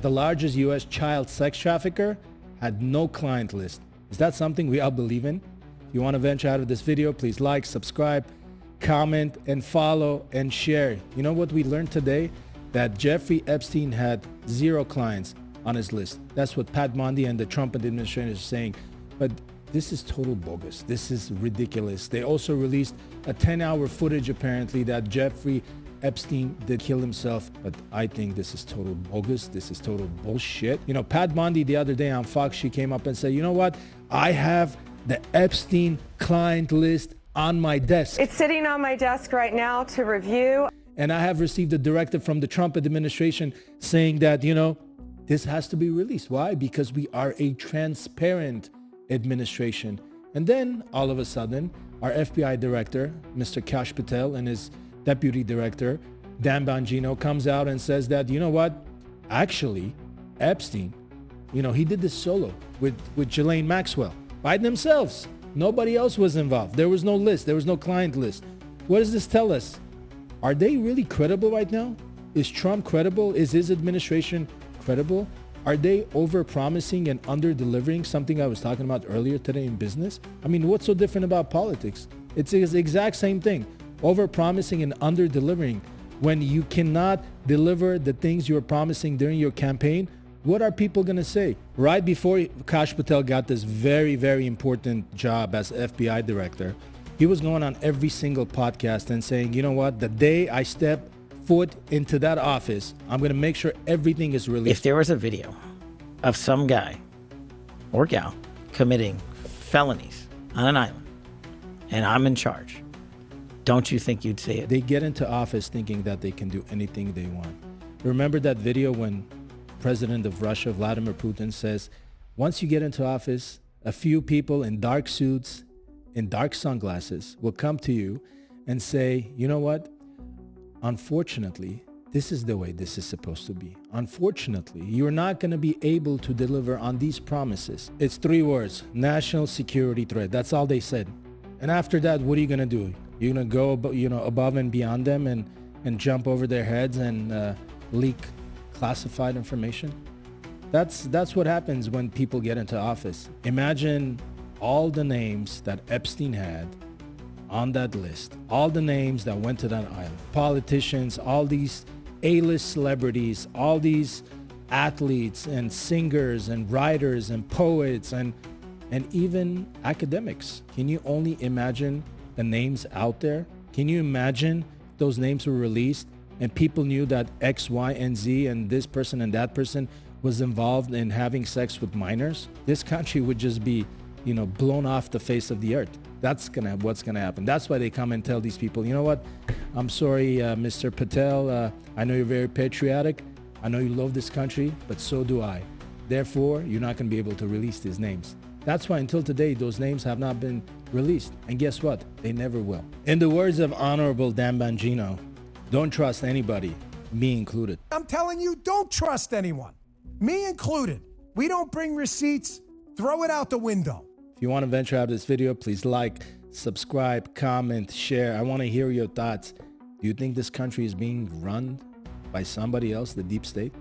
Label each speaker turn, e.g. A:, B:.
A: The largest U.S. child sex trafficker had no client list. Is that something we all believe in? If you want to venture out of this video, please like, subscribe, comment, and follow and share. You know what we learned today? That Jeffrey Epstein had 0 clients on his list. That's what Pam Bondi and the Trump administration is saying. But this is total bogus. This is ridiculous. They also released a 10-hour footage apparently that Jeffrey Epstein did kill himself, but I think this is total bogus. This is total bullshit. You know, Pam Bondi the other day on Fox, she came up and said, you know what? I have the Epstein client list on my desk.
B: It's sitting on my desk right now to review.
A: And I have received a directive from the Trump administration saying that, you know, this has to be released. Why? Because we are a transparent administration. And then all of a sudden, our FBI director, Mr. Kash Patel, and his deputy director, Dan Bongino, comes out and says that, you know what? Actually, Epstein, you know, he did this solo with Ghislaine Maxwell by themselves. Nobody else was involved. There was no list. There was no client list. What does this tell us? Are they really credible right now? Is Trump credible? Is his administration credible? Are they over-promising and under-delivering, something I was talking about earlier today in business? I mean, what's so different about politics? It's the exact same thing. Over-promising and under-delivering. When you cannot deliver the things you were promising during your campaign, what are people going to say? Right before Kash Patel got this very, very important job as FBI director, he was going on every single podcast and saying, you know what, the day I step foot into that office, I'm going to make sure everything is released.
C: If there was a video of some guy or gal committing felonies on an island and I'm in charge, don't you think you'd say it?
A: They get into office thinking that they can do anything they want. Remember that video when President of Russia, Vladimir Putin, says, once you get into office, a few people in dark suits, in dark sunglasses will come to you and say, you know what? Unfortunately, this is the way this is supposed to be. Unfortunately, you're not going to be able to deliver on these promises. It's 3 words: national security threat. That's all they said. And after that, what are you going to do? You're going to go above and beyond them and jump over their heads and leak classified information? That's what happens when people get into office. Imagine all the names that Epstein had on that list, all the names that went to that island, politicians, all these A-list celebrities, all these athletes and singers and writers and poets and even academics. Can you only imagine the names out there? Can you imagine those names were released and people knew that X, Y, and Z and this person and that person was involved in having sex with minors? This country would just be, you know, blown off the face of the earth. That's what's gonna happen. That's why they come and tell these people, you know what? I'm sorry, Mr. Patel. I know you're very patriotic. I know you love this country, but so do I. Therefore, you're not gonna be able to release these names. That's why until today, those names have not been released. And guess what? They never will. In the words of Honorable Dan Bongino, don't trust anybody, me included.
D: I'm telling you, don't trust anyone, me included. We don't bring receipts. Throw it out the window.
A: If you want to venture out of this video, please like, subscribe, comment, share. I want to hear your thoughts. Do you think this country is being run by somebody else, the deep state?